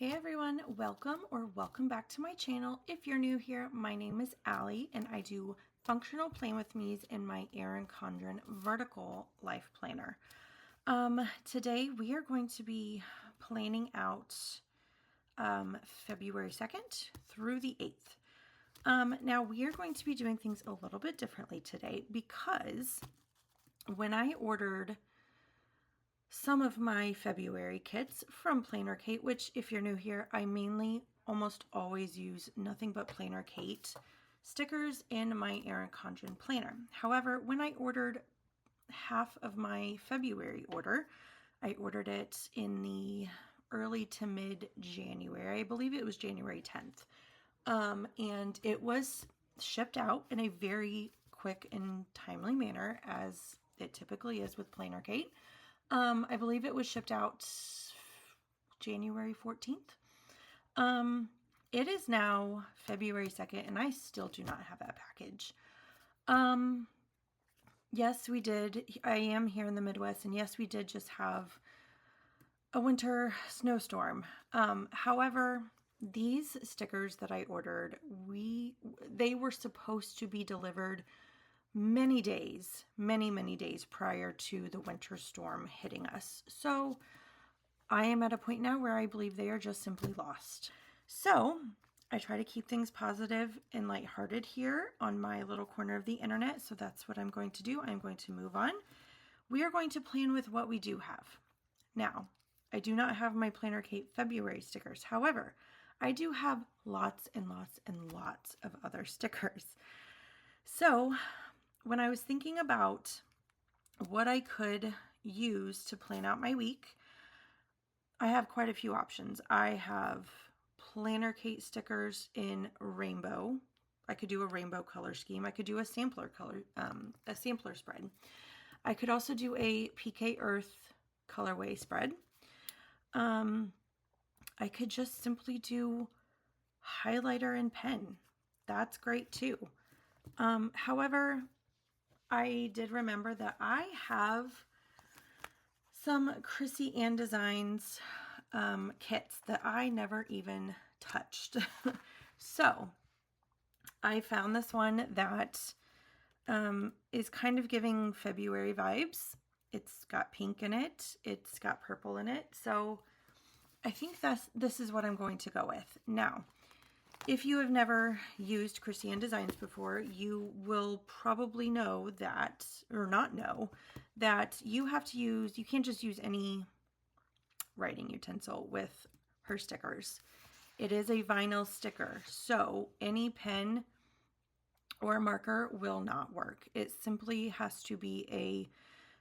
Hey everyone, welcome back to my channel. If you're new here, my name is Allie and I do functional plan with me's in my Erin Condren vertical life planner. Today we are going to be planning out February 2nd through the 8th. Now we are going to be doing things a little bit differently today because when I ordered some of my February kits from Planner Kate, which if you're new here, I mainly almost always use nothing but Planner Kate stickers in my Erin Condren planner. However, when I ordered half of my February order, I ordered it in the early to mid-January. I believe it was January 10th. And it was shipped out in a very quick and timely manner, as it typically is with Planner Kate. I believe it was shipped out January 14th. It is now February 2nd, and I still do not have that package. Yes, we did. I am here in the Midwest, and yes, we did just have a winter snowstorm. However, these stickers that I ordered, they were supposed to be delivered many days prior to the winter storm hitting us. So I am at a point now where I believe they are just simply lost. So I try to keep things positive and lighthearted here on my little corner of the internet. So that's what I'm going to do. I'm going to move on. We are going to plan with what we do have. Now, I do not have my Planner Kate February stickers. However, I do have lots and lots and lots of other stickers. So when I was thinking about what I could use to plan out my week, I have quite a few options. I have Planner Kate stickers in rainbow. I could do a rainbow color scheme. I could do a sampler spread. I could also do a PK Earth colorway spread. I could just simply do highlighter and pen. That's great too. However, I did remember that I have some KRISSYANNE Designs kits that I never even touched. So I found this one that is kind of giving February vibes. It's got pink in it. It's got purple in it. So I think this is what I'm going to go with. Now, if you have never used KRISSYANNE Designs before, you will probably know that, or not know, that you can't just use any writing utensil with her stickers. It is a vinyl sticker, so any pen or marker will not work. It simply has to be a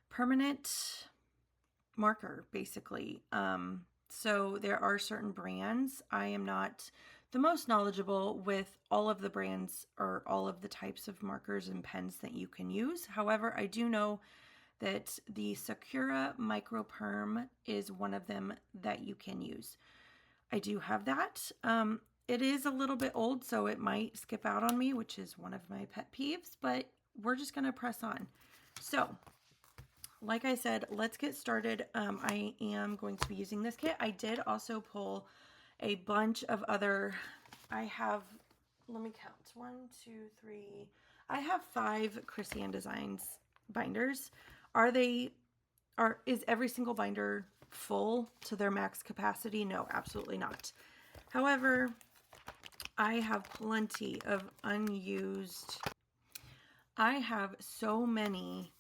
permanent marker, basically. So there are certain brands. I am not the most knowledgeable with all of the brands or all of the types of markers and pens that you can use. However, I do know that the Sakura Micro Perm is one of them that you can use. I do have that. It is a little bit old, so it might skip out on me, which is one of my pet peeves, but we're just going to press on. So, like I said, let's get started. I am going to be using this kit. I did also pull a bunch of other, let me count, 1, 2, 3, I have 5 KRISSYANNE Designs binders. Is every single binder full to their max capacity? No, absolutely not. However, I have plenty of I have so many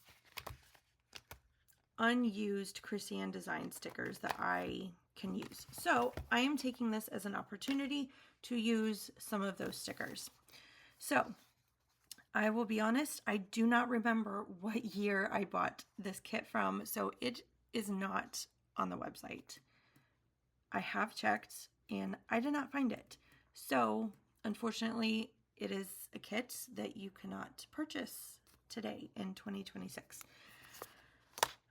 unused KRISSYANNE Design stickers that I can use. So I am taking this as an opportunity to use some of those stickers. So I will be honest, I do not remember what year I bought this kit from, so it is not on the website. I have checked and I did not find it. So unfortunately, it is a kit that you cannot purchase today in 2026.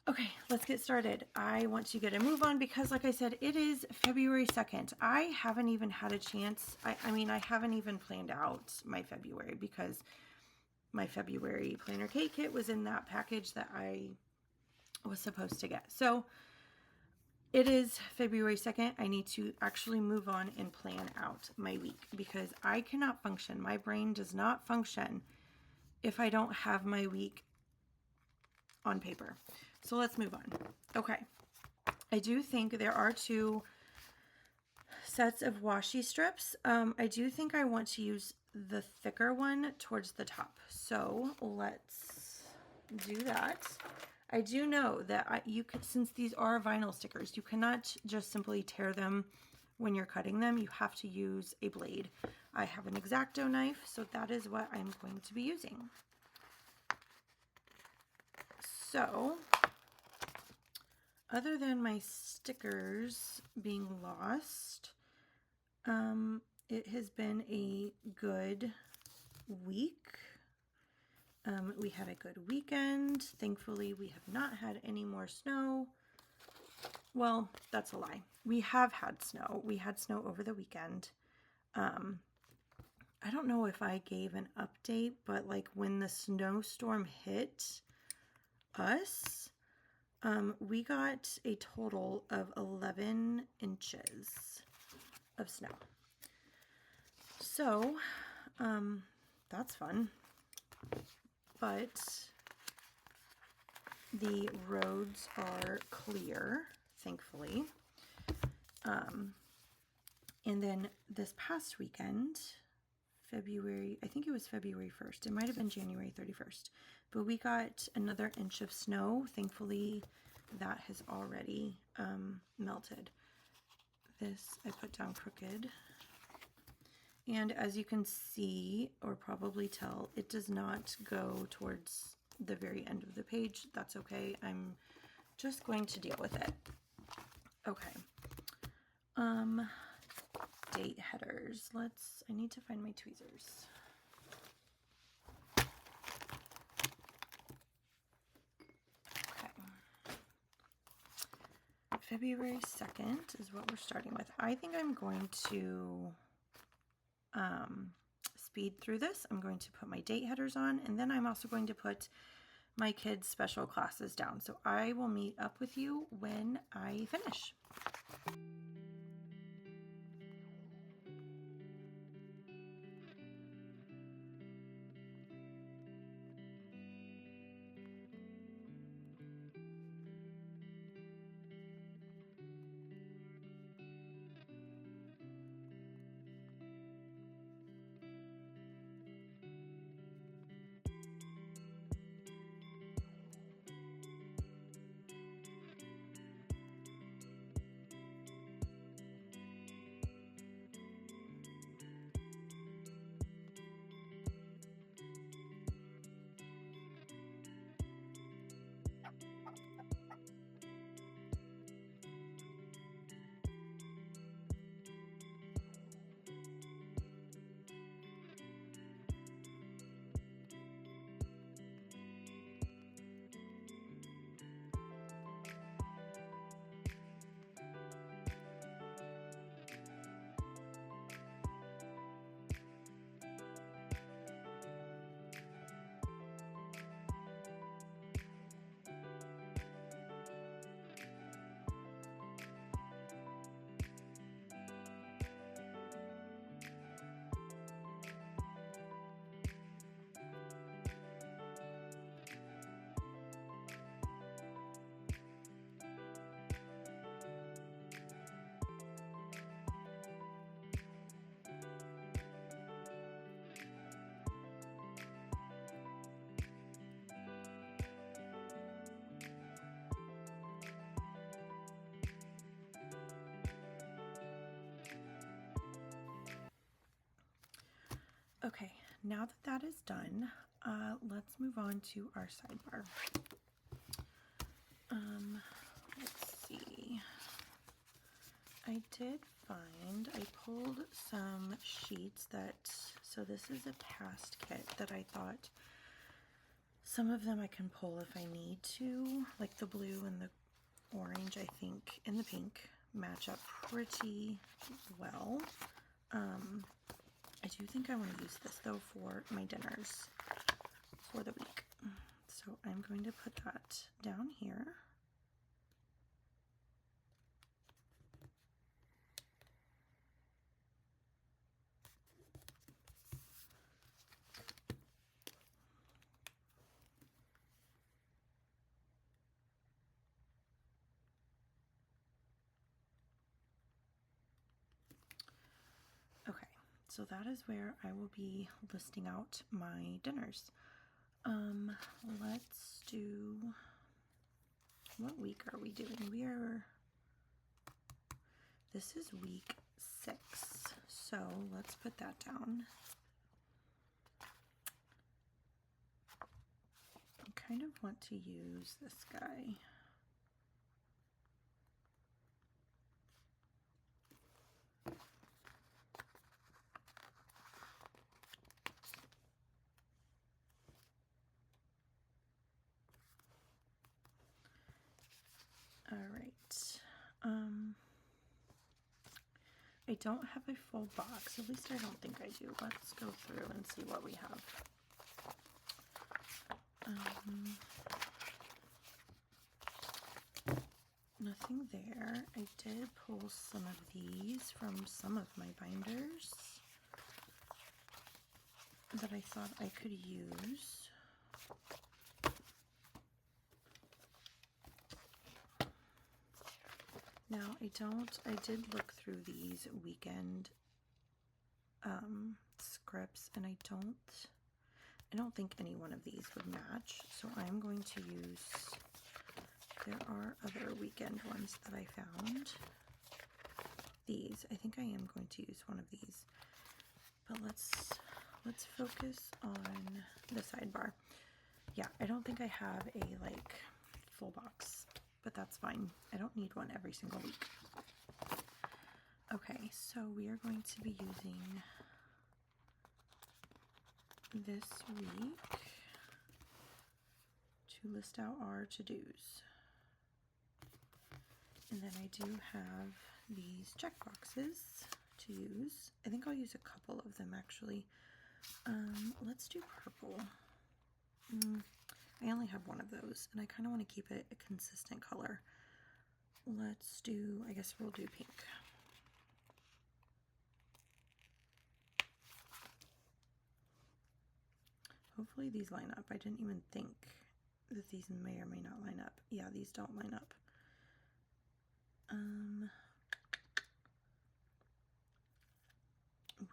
Okay, let's get started. I want to get a move on because, like I said, it is February 2nd. I haven't even had a chance. I haven't even planned out my February because my February Planner Kate kit was in that package that I was supposed to get. So It is February 2nd. I need to actually move on and plan out my week because I cannot function. My brain does not function if I don't have my week on paper. So let's move on. Okay. I do think there are 2 sets of washi strips. I do think I want to use the thicker one towards the top. So let's do that. I do know that you could, since these are vinyl stickers, you cannot just simply tear them when you're cutting them. You have to use a blade. I have an X-Acto knife, so that is what I'm going to be using. So, other than my stickers being lost, it has been a good week. We had a good weekend. Thankfully, we have not had any more snow. Well, that's a lie. We have had snow. We had snow over the weekend. I don't know if I gave an update, but like when the snowstorm hit us, we got a total of 11 inches of snow. So, that's fun. But the roads are clear, thankfully. And then this past weekend, I think it was February 1st. It might have been January 31st. But we got another inch of snow. Thankfully, that has already melted. This I put down crooked. And as you can see, or probably tell, it does not go towards the very end of the page. That's okay. I'm just going to deal with it. Okay. Date headers. I need to find my tweezers. Okay. February 2nd is what we're starting with. I think I'm going to speed through this. I'm going to put my date headers on, and then I'm also going to put my kids' special classes down. So I will meet up with you when I finish. Okay, now that that is done, let's move on to our sidebar. Let's see. I pulled some sheets so this is a past kit that I thought some of them I can pull if I need to, like the blue and the orange, I think, and the pink match up pretty well. I do think I want to use this though for my dinners for the week. So I'm going to put that down here. so that is where I will be listing out my dinners. Let's do, what week are we doing? This is week 6, so let's put that down. I kind of want to use this guy. All right. I don't have a full box. At least I don't think I do. Let's go through and see what we have. Nothing there. I did pull some of these from some of my binders that I thought I could use. Now, I did look through these weekend scripts, and I don't think any one of these would match, so I'm going to use, there are other weekend ones that I found. These, I think I am going to use one of these, but let's focus on the sidebar. Yeah, I don't think I have a full box, but that's fine. I don't need one every single week. Okay, so we are going to be using this week to list out our to-dos. And then I do have these check boxes to use. I think I'll use a couple of them actually. Let's do purple. I only have one of those, and I kind of want to keep it a consistent color. Let's do, I guess we'll do pink. Hopefully these line up. I didn't even think that these may or may not line up. Yeah, these don't line up.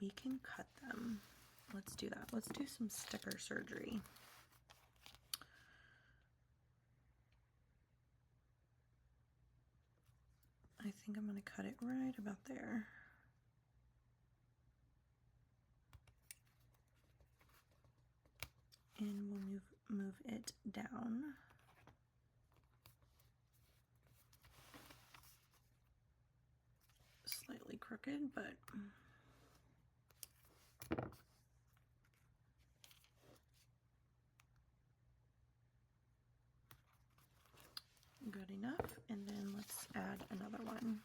We can cut them. Let's do that. Let's do some sticker surgery. I think I'm going to cut it right about there. And we'll move it down. Slightly crooked, but good enough. And then let's add another one.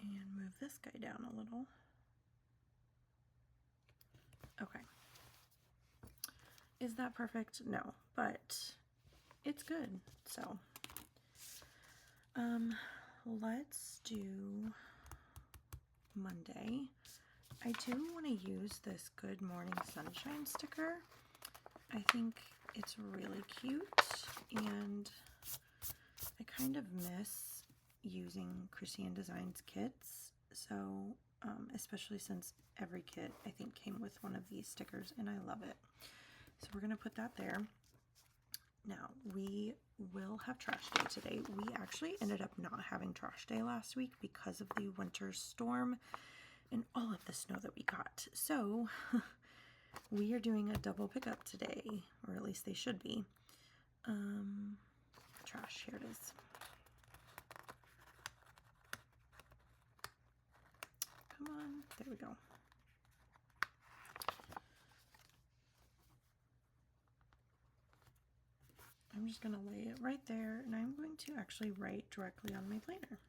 And move this guy down a little. Okay. Is that perfect? No, but it's good. So, let's do Monday. I do want to use this Good Morning Sunshine sticker. I think it's really cute, and I kind of miss using KRISSYANNE Designs kits, so especially since every kit I think came with one of these stickers, and I love it. So we're going to put that there. Now, we will have trash day today. We actually ended up not having trash day last week because of the winter storm and all of the snow that we got. So we are doing a double pickup today, or at least they should be. Trash, here it is. Come on, there we go. I'm just going to lay it right there, and I'm going to actually write directly on my planner.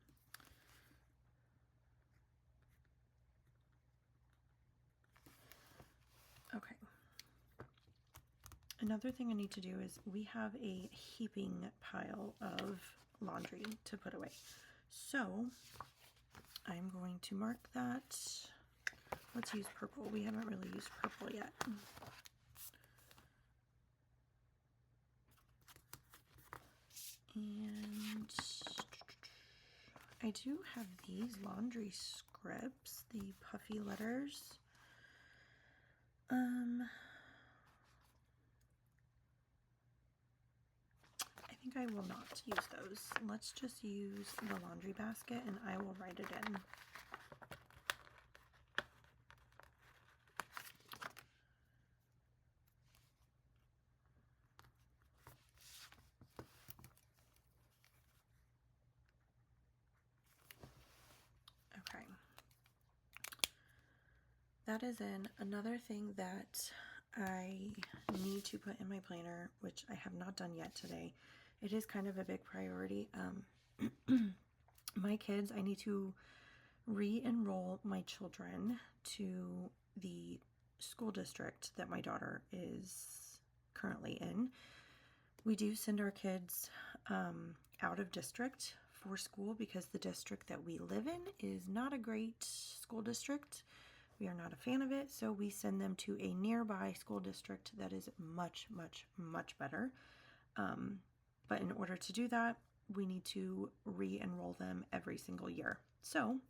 Another thing I need to do is we have a heaping pile of laundry to put away. So I'm going to mark that. Let's use purple. We haven't really used purple yet. And I do have these laundry scripts, the puffy letters. I think I will not use those. Let's just use the laundry basket and I will write it in. Okay. That is in. Another thing that I need to put in my planner, which I have not done yet today. It is kind of a big priority. My kids, I need to re-enroll my children to the school district that my daughter is currently in. We do send our kids out of district for school because the district that we live in is not a great school district. We are not a fan of it, so we send them to a nearby school district that is much, much, much better. But in order to do that, we need to re-enroll them every single year. So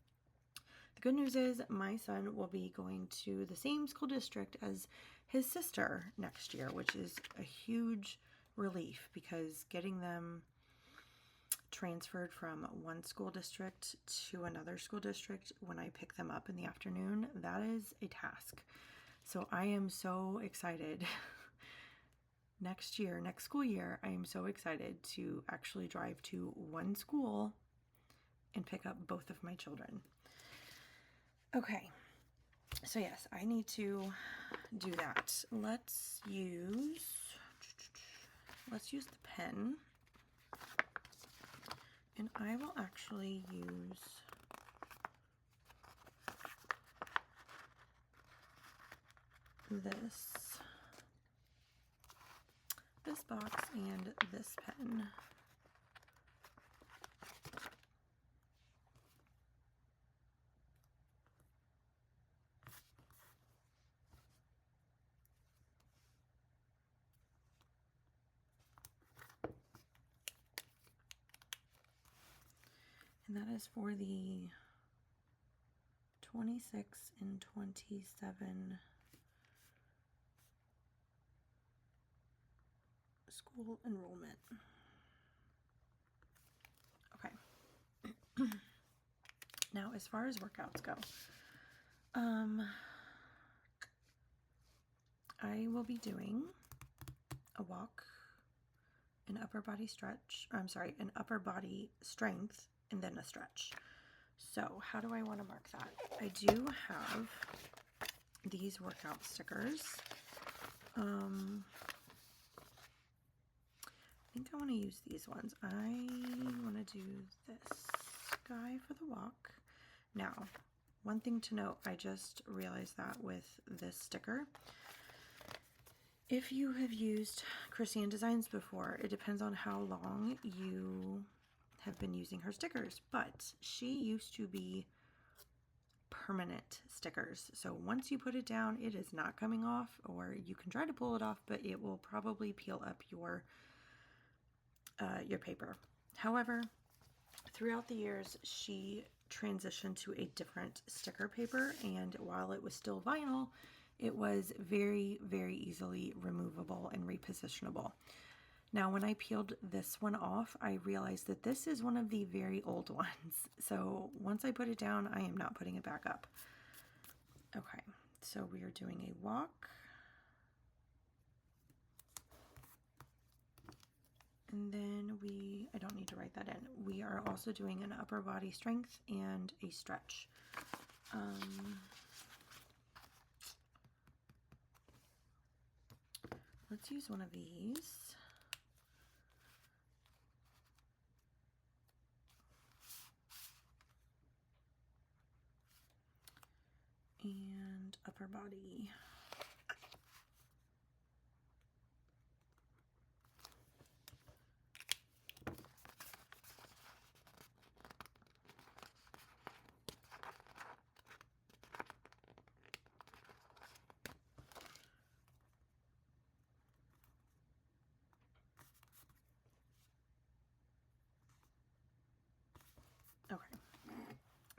the good news is my son will be going to the same school district as his sister next year, which is a huge relief because getting them transferred from one school district to another school district when I pick them up in the afternoon, that is a task. So I am so excited. Next school year, I am so excited to actually drive to one school and pick up both of my children. Okay, so yes, I need to do that. Let's use the pen. And I will actually use this box and this pen. And that is for the 26 and 27 school enrollment. Okay. Now, as far as workouts go, I will be doing a walk, an upper body stretch, an upper body strength, and then a stretch. So how do I want to mark that? I do have these workout stickers. I think I want to use these ones. I want to do this guy for the walk. Now, one thing to note, I just realized that with this sticker, if you have used KRISSYANNE designs before, it depends on how long you have been using her stickers, but she used to be permanent stickers. So once you put it down, it is not coming off, or you can try to pull it off, but it will probably peel up your paper. However, throughout the years, she transitioned to a different sticker paper, and while it was still vinyl, it was very, very easily removable and repositionable. Now, when I peeled this one off, I realized that this is one of the very old ones. So once I put it down, I am not putting it back up. Okay, so we are doing a walk. And then I don't need to write that in. We are also doing an upper body strength and a stretch. Let's use one of these. And upper body.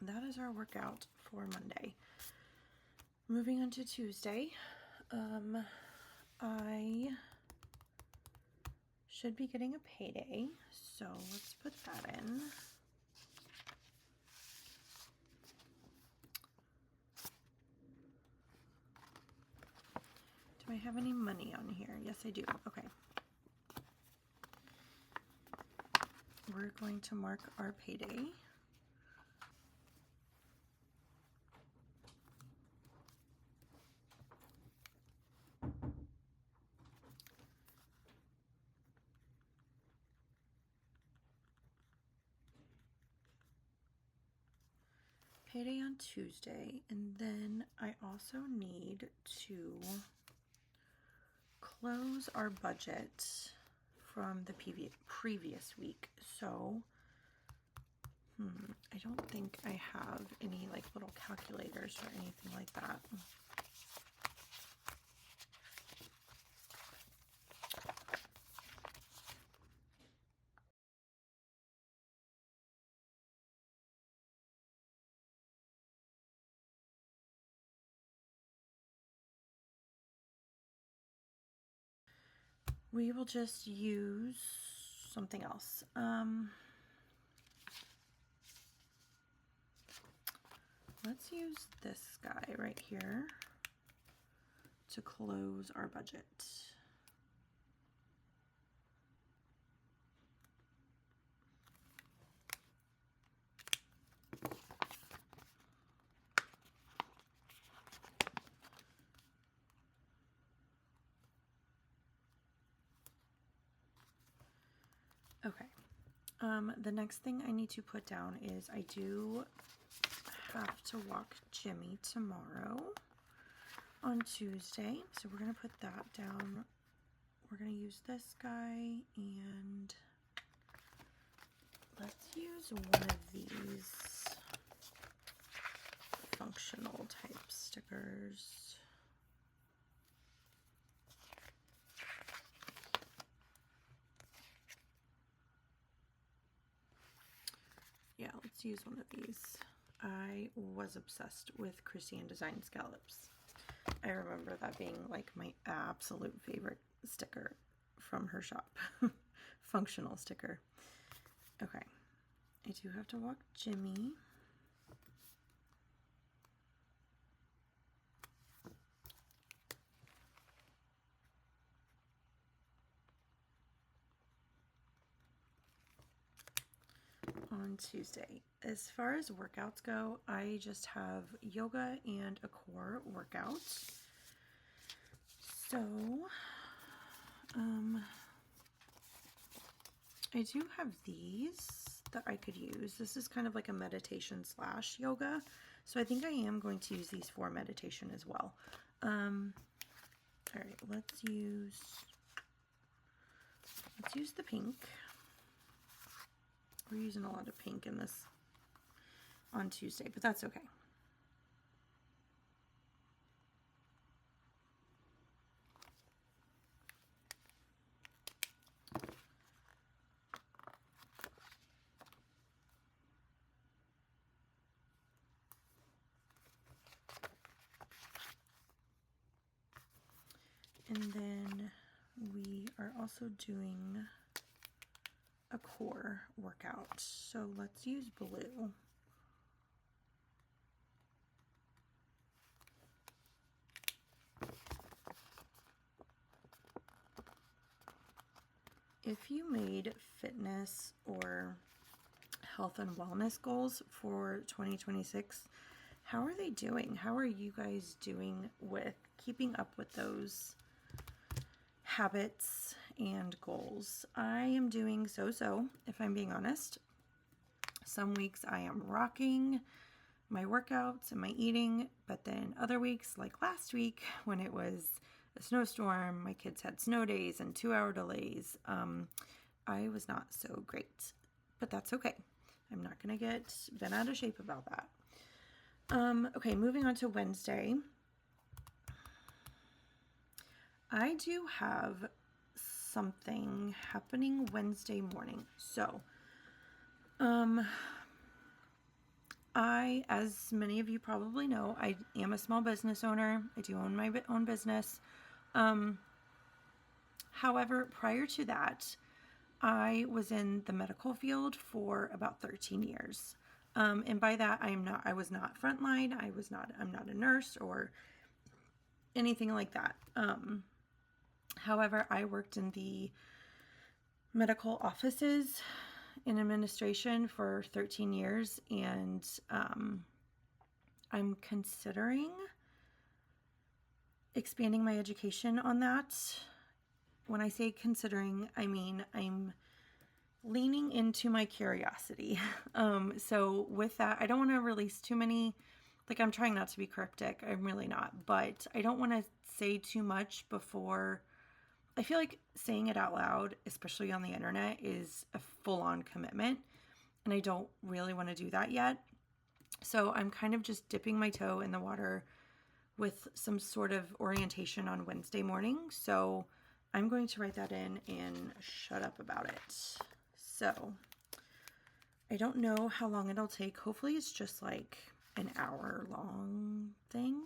that is our workout for Monday. Moving on to Tuesday, I should be getting a payday, so let's put that in. Do I have any money on here? Yes, I do. Okay. We're going to mark our payday. Payday on Tuesday, and then I also need to close our budget from the previous week. So, I don't think I have any like little calculators or anything like that. We will just use something else. Let's use this guy right here to close our budget. Okay. The next thing I need to put down is I do have to walk Jimmy tomorrow on Tuesday. So we're going to put that down. We're going to use this guy, and let's use one of these functional type stickers. Yeah, let's use one of these. I was obsessed with KRISSYANNE Design Scallops. I remember that being like my absolute favorite sticker from her shop. Functional sticker. Okay. I do have to walk Jimmy. On Tuesday. As far as workouts go, I just have yoga and a core workout. So, I do have these that I could use. This is kind of like a meditation / yoga. So I think I am going to use these for meditation as well. All right, let's use the pink. We're using a lot of pink in this on Tuesday, but that's okay. And then we are also doing a core workout. So let's use blue. If you made fitness or health and wellness goals for 2026, how are they doing? How are you guys doing with keeping up with those habits and goals? I am doing so-so, if I'm being honest. Some weeks I am rocking my workouts and my eating, but then other weeks, like last week when it was a snowstorm, my kids had snow days and 2-hour delays, I was not so great, but that's okay. I'm not going to get bent out of shape about that. Okay, moving on to Wednesday. I do have something happening Wednesday morning. So, as many of you probably know, I am a small business owner. I do own my own business. However, prior to that, I was in the medical field for about 13 years. And by that, I was not frontline. I'm not a nurse or anything like that. However, I worked in the medical offices in administration for 13 years, and I'm considering expanding my education on that. When I say considering, I mean I'm leaning into my curiosity. So with that, I don't want to release too many, like I'm trying not to be cryptic. I'm really not, but I don't want to say too much before. I feel like saying it out loud, especially on the internet, is a full-on commitment, and I don't really want to do that yet. So I'm kind of just dipping my toe in the water with some sort of orientation on Wednesday morning. So I'm going to write that in and shut up about it. So I don't know how long it'll take. Hopefully it's just like an hour long thing,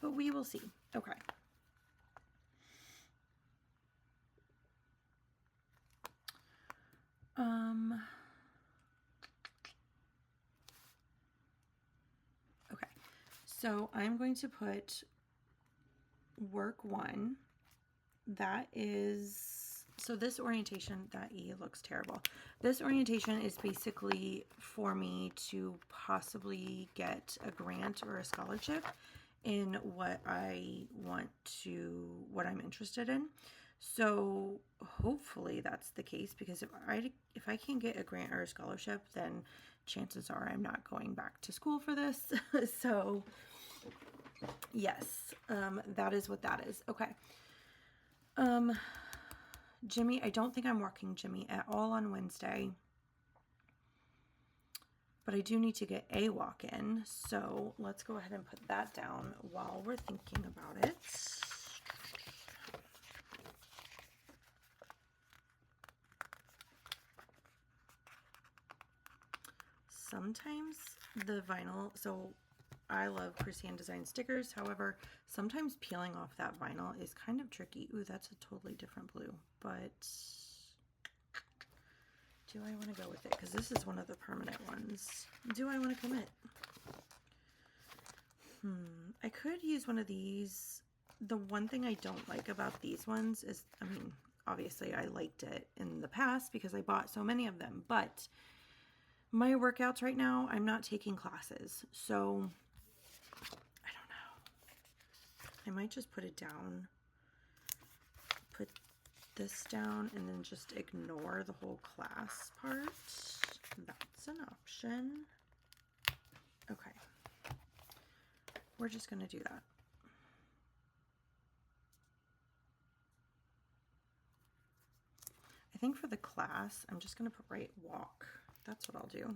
but we will see. Okay. Okay, so I'm going to put work 1. That is, so this orientation, that E looks terrible. This orientation is basically for me to possibly get a grant or a scholarship in what I'm interested in. So hopefully that's the case, because if I can't get a grant or a scholarship, then chances are I'm not going back to school for this. So yes, that is what that is. Okay. Jimmy, I don't think I'm working Jimmy at all on Wednesday, but I do need to get a walk-in. So let's go ahead and put that down while we're thinking about it. Sometimes the vinyl, so I love KRISSYANNE design stickers. However, sometimes peeling off that vinyl is kind of tricky. Ooh, that's a totally different blue, but do I want to go with it? Because this is one of the permanent ones. Do I want to commit? I could use one of these. The one thing I don't like about these ones is, I mean, obviously I liked it in the past because I bought so many of them, but my workouts right now, I'm not taking classes, so I don't know. I might just put it down, put this down, and then just ignore the whole class part. That's an option. Okay. We're just going to do that. I think for the class, I'm just going to write walk. That's what I'll do.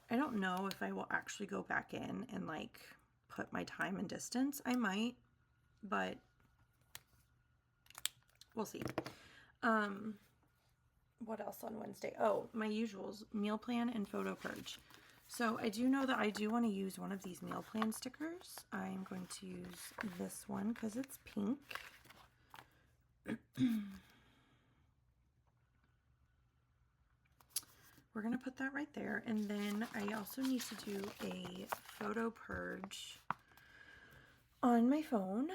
I don't know if I will actually go back in and like put my time and distance. I might, but we'll see. What else on Wednesday? Oh, my usuals, meal plan and photo purge. So I do know that I do want to use one of these meal plan stickers. I'm going to use this one because it's pink. We're going to put that right there. And then I also need to do a photo purge on my phone.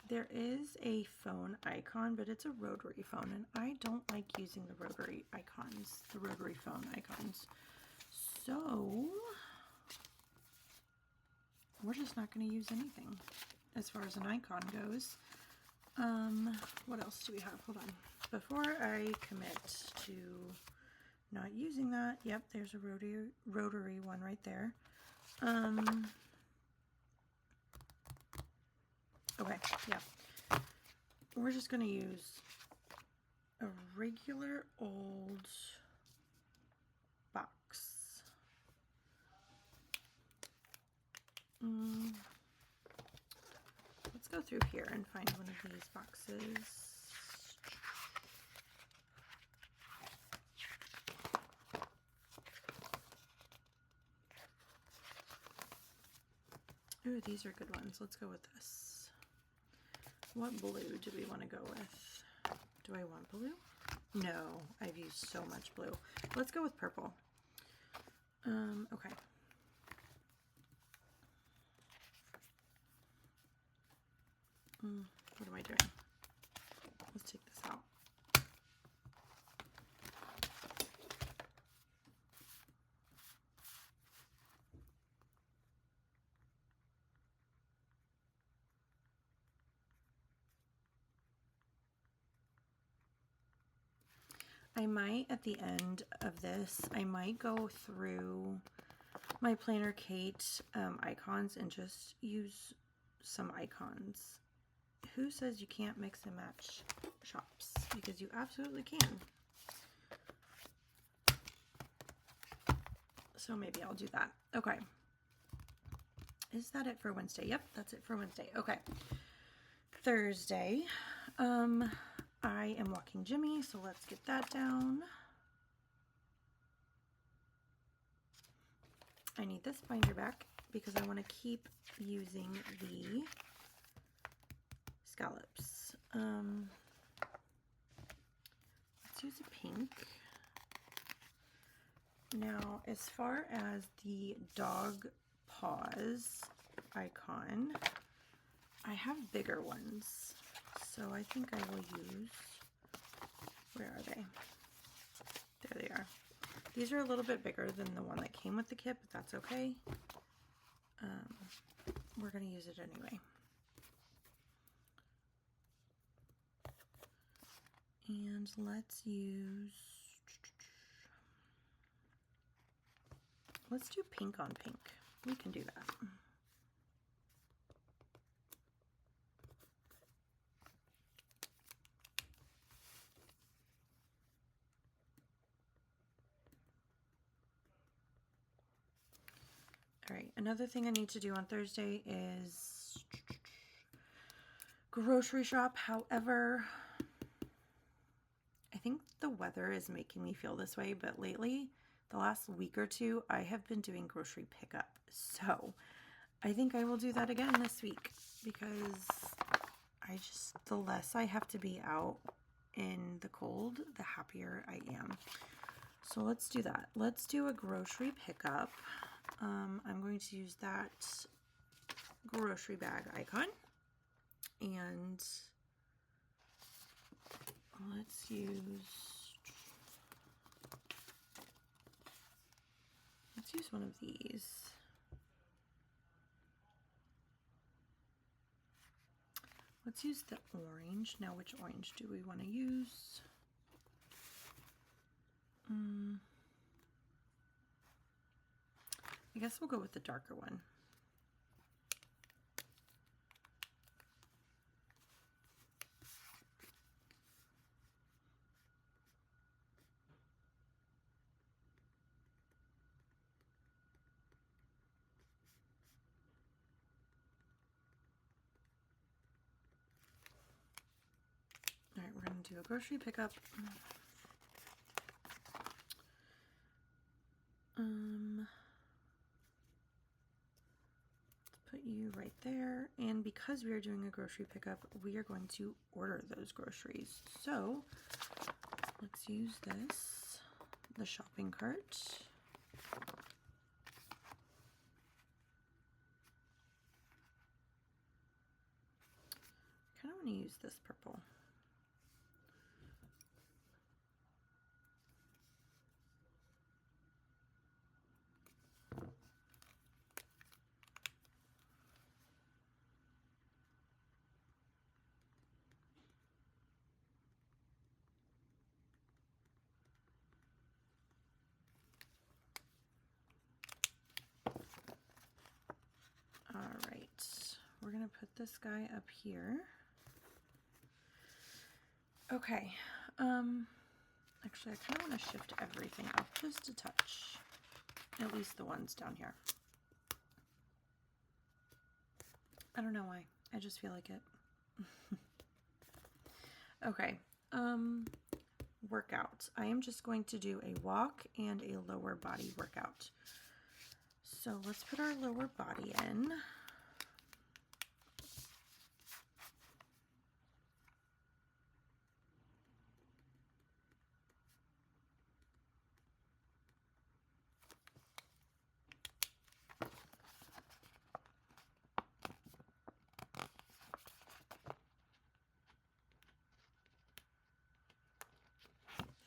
There is a phone icon, but it's a rotary phone, and I don't like using the rotary icons, the rotary phone icons. So we're just not going to use anything as far as an icon goes. What else do we have? Hold on. Before I commit to not using that, yep, there's a rotary one right there. Okay, yeah. We're just going to use a regular old Let's go through here and find one of these boxes. Ooh, these are good ones. Let's go with this. What blue do we want to go with? Do I want blue? No, I've used so much blue. Let's go with purple. Okay. What am I doing? Let's take this out. I might, at the end of this, I might go through my Planner Kate icons and just use some icons. Who says you can't mix and match shops? Because you absolutely can. So maybe I'll do that. Okay. Is that it for Wednesday? Yep, that's it for Wednesday. Okay. Thursday. I am walking Jimmy, so let's get that down. I need this binder back because I want to keep using the scallops. Let's use a pink. Now, as far as the dog paws icon, I have bigger ones. So I think I will use, where are they? There they are. These are a little bit bigger than the one that came with the kit, but that's okay. We're going to use it anyway. And let's do pink on pink. We can do that. All right, another thing I need to do on Thursday is grocery shop. However, I think the weather is making me feel this way, but lately, the last week or two, I have been doing grocery pickup. So I think I will do that again this week because the less I have to be out in the cold, the happier I am. So let's do that. Let's do a grocery pickup. I'm going to use that grocery bag icon, and let's use one of these. Let's use the orange. Now, which orange do we want to use? I guess we'll go with the darker one. All right, we're going to do a grocery pickup. Put you right there, and because we are doing a grocery pickup, we are going to order those groceries. So let's use the shopping cart. I kind of want to use this purple. We're going to put this guy up here. Okay. Actually, I kind of want to shift everything up just a touch. At least the ones down here. I don't know why. I just feel like it. Okay. Workout. I am just going to do a walk and a lower body workout. So let's put our lower body in.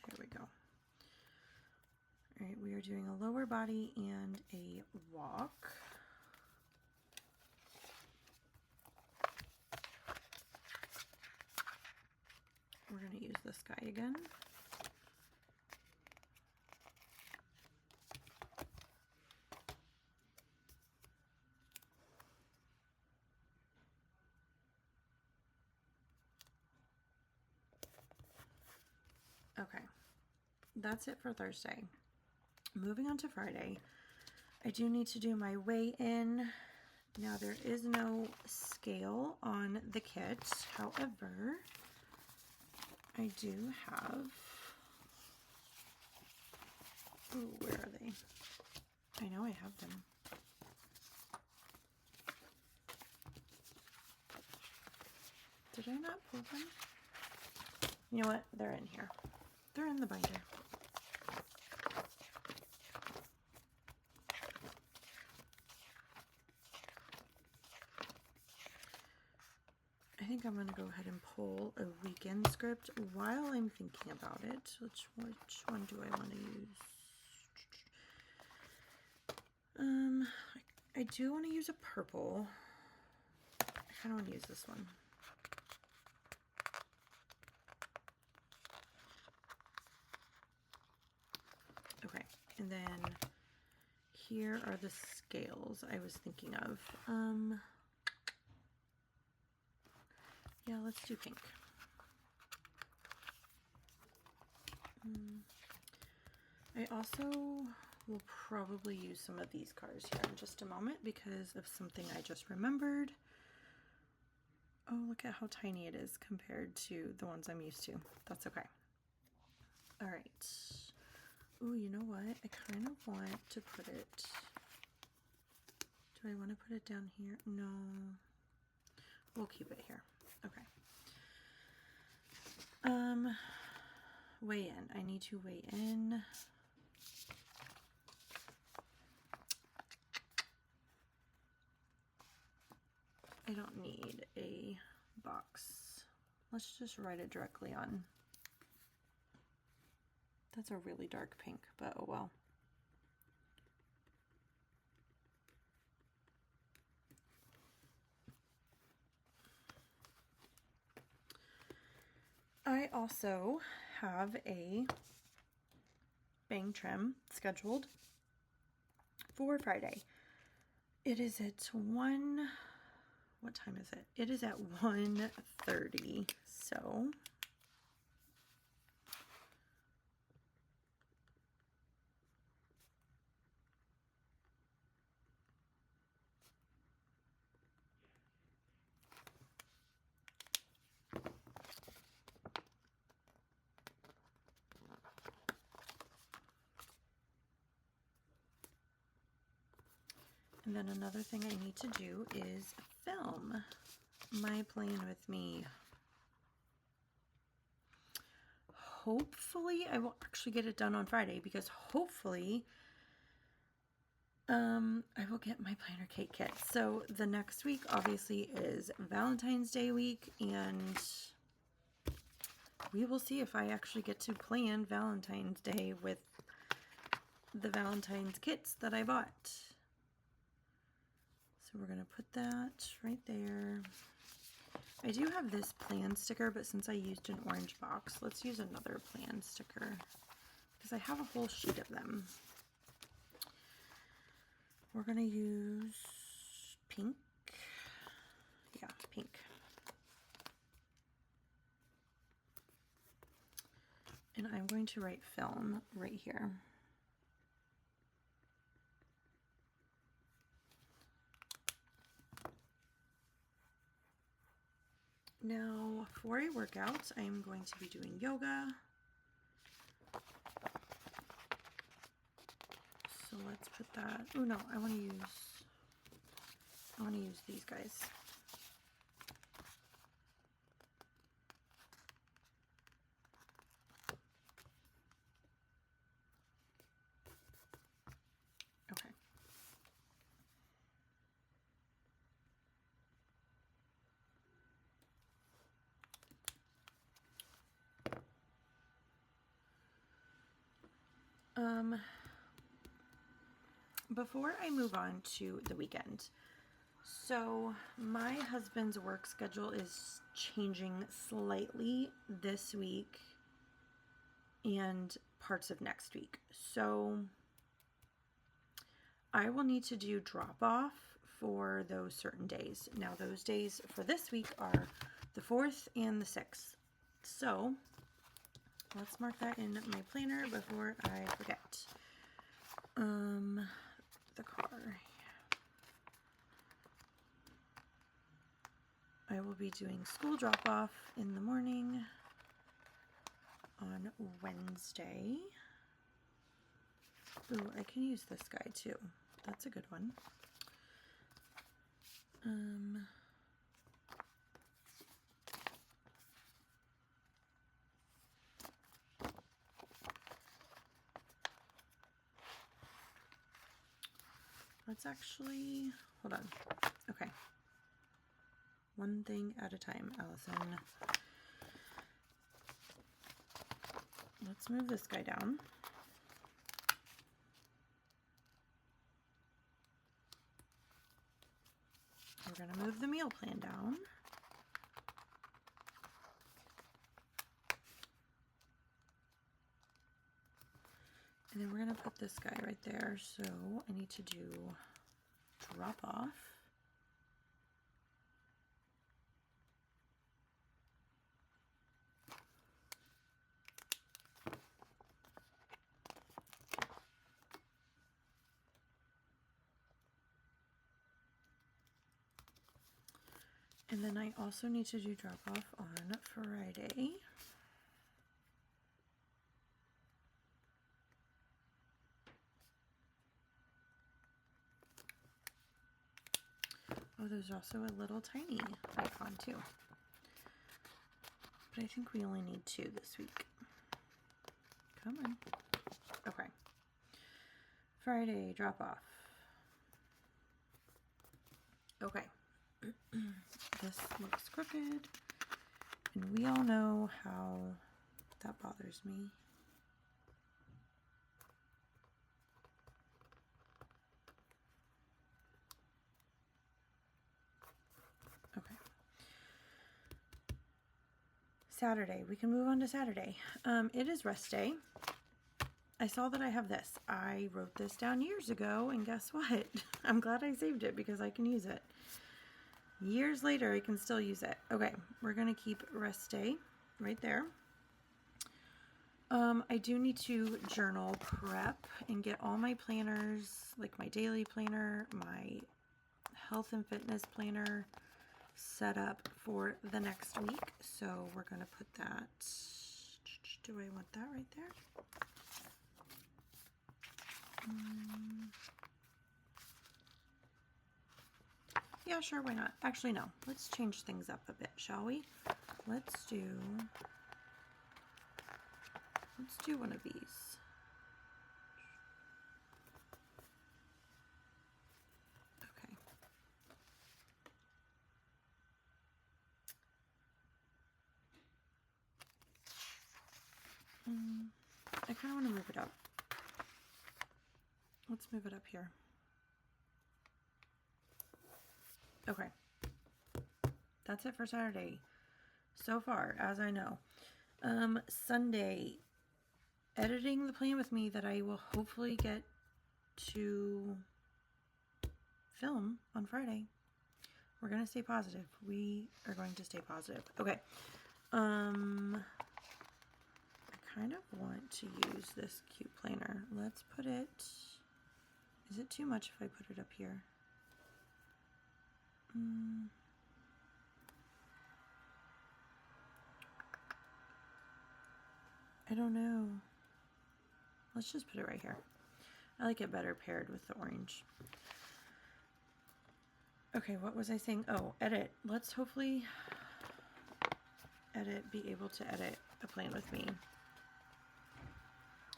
There we go. All right, we are doing a lower body and a walk. We're going to use this guy again. Okay, that's it for Thursday. Moving on to Friday, I do need to do my weigh-in. Now, there is no scale on the kit. However, I do have, ooh, where are they? I know I have them. Did I not pull them? You know what? They're in here. They're in the binder. I think I'm going to go ahead and pull a weekend script while I'm thinking about it. Which one do I want to use? I do want to use a purple. I kind of want to use this one. Okay, and then here are the scales I was thinking of. Yeah, let's do pink. I also will probably use some of these cards here in just a moment because of something I just remembered. Oh, look at how tiny it is compared to the ones I'm used to. That's okay. All right. Ooh, you know what? I kind of want to put it... Do I want to put it down here? No. We'll keep it here. Okay. Weigh in. I need to weigh in. I don't need a box. Let's just write it directly on. That's a really dark pink, but oh well. I also have a bang trim scheduled for Friday. It is at what time is it? It is at 1:30, so and then another thing I need to do is film my plane with me. Hopefully I will actually get it done on Friday because hopefully I will get my planner cake kit. So the next week obviously is Valentine's Day week, and we will see if I actually get to plan Valentine's Day with the Valentine's kits that I bought. So we're going to put that right there. I do have this plan sticker, but since I used an orange box, let's use another plan sticker because I have a whole sheet of them. We're going to use pink. Yeah, pink. And I'm going to write film right here. Now, for a workout, I am going to be doing yoga. So let's put that. Oh no, I want to use these guys. Okay. Before I move on to the weekend, so my husband's work schedule is changing slightly this week and parts of next week. So I will need to do drop off for those certain days. Now those days for this week are the 4th and the 6th. So let's mark that in my planner before I forget. The car. I will be doing school drop-off in the morning on Wednesday. Ooh, I can use this guy too. That's a good one. Let's actually, hold on. Okay. One thing at a time, Allison. Let's move this guy down. We're going to move the meal plan down. And then we're going to put this guy right there. So I need to do drop off. And then I also need to do drop off on Friday. Oh, there's also a little tiny icon too. But I think we only need 2 this week. Come on. Okay. Friday, drop off. Okay. This looks crooked. And we all know how that bothers me. Okay. Saturday. We can move on to Saturday. It is rest day. I saw that I have this. I wrote this down years ago, and guess what? I'm glad I saved it because I can use it. Years later, I can still use it. Okay, we're going to keep rest day right there. I do need to journal prep and get all my planners, like my daily planner, my health and fitness planner, set up for the next week. So we're going to put that. Do I want that right there? Yeah, sure, why not? Actually, no. Let's change things up a bit, shall we? Let's do one of these. Okay. I kind of want to move it up. Let's move it up here. Okay. That's it for Saturday. So far, as I know. Sunday, editing the plan with me that I will hopefully get to film on Friday. We're going to stay positive. We are going to stay positive. Okay. I kind of want to use this cute planner. Let's put it, is it too much if I put it up here? I don't know. Let's just put it right here. I like it better paired with the orange. Okay, what was I saying? Oh, edit. Let's hopefully be able to edit a plan with me.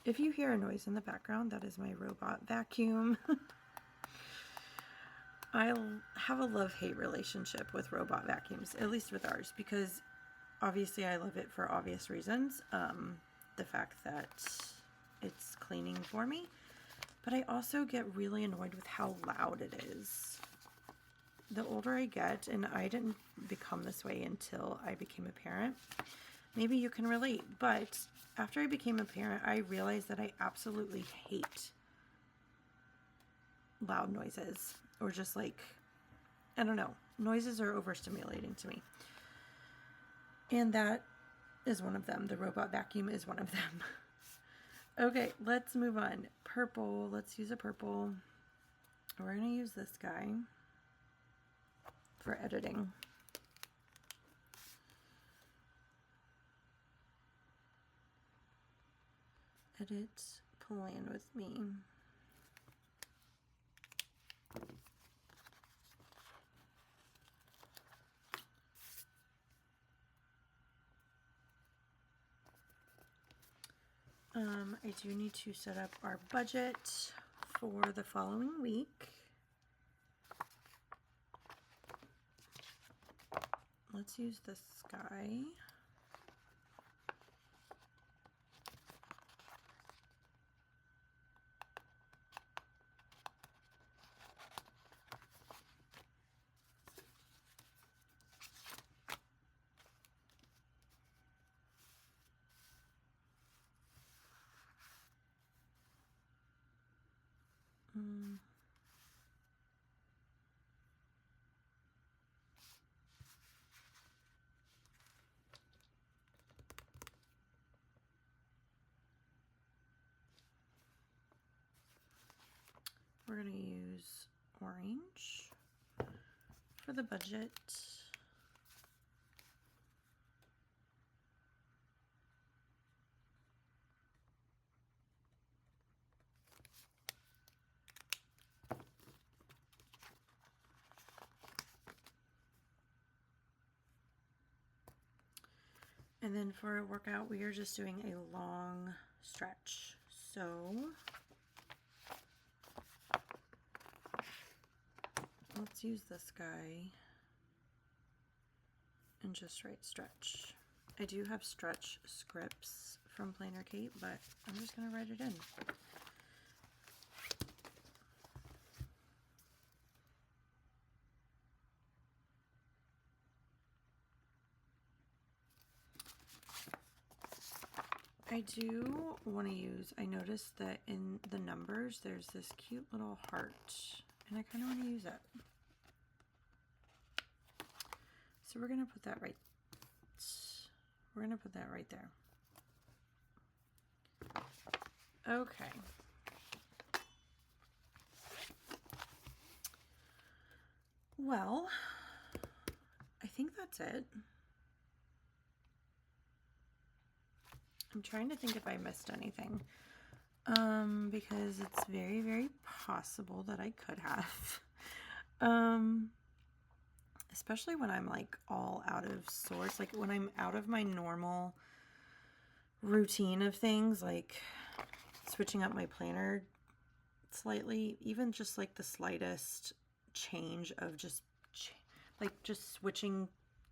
If you hear a noise in the background, that is my robot vacuum. I have a love-hate relationship with robot vacuums, at least with ours, because obviously I love it for obvious reasons. The fact that it's cleaning for me, but I also get really annoyed with how loud it is. The older I get, and I didn't become this way until I became a parent, maybe you can relate, but after I became a parent, I realized that I absolutely hate loud noises, or just like, I don't know, noises are overstimulating to me. And that is one of them. The robot vacuum is one of them. Okay, let's move on. Purple, let's use a purple. We're gonna use this guy for editing. Edit plan with me. I do need to set up our budget for the following week. Let's use this guy. We're going to use orange for the budget. And then for a workout, we are just doing a long stretch. So let's use this guy and just write stretch. I do have stretch scripts from Planner Kate, but I'm just going to write it in. I do want to use, I noticed that in the numbers there's this cute little heart, and I kind of want to use it. So we're going to put that right, there. Okay. Well, I think that's it. I'm trying to think if I missed anything, because it's very, very possible that I could have, especially when I'm like all out of sorts, like when I'm out of my normal routine of things, like switching up my planner slightly, even just like the slightest change of just switching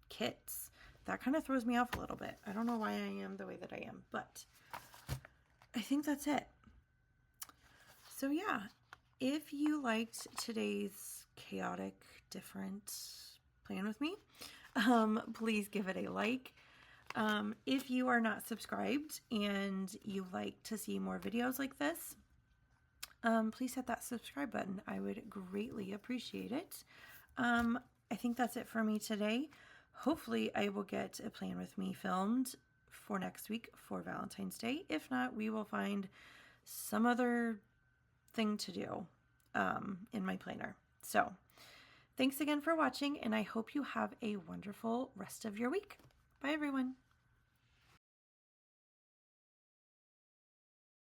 kits. That kind of throws me off a little bit. I don't know why I am the way that I am, but I think that's it. So yeah, if you liked today's chaotic, different plan with me, please give it a like. If you are not subscribed and you like to see more videos like this, please hit that subscribe button. I would greatly appreciate it. I think that's it for me today. Hopefully I will get a plan with me filmed for next week for Valentine's Day. If not, we will find some other thing to do in my planner. So thanks again for watching, and I hope you have a wonderful rest of your week. Bye, everyone.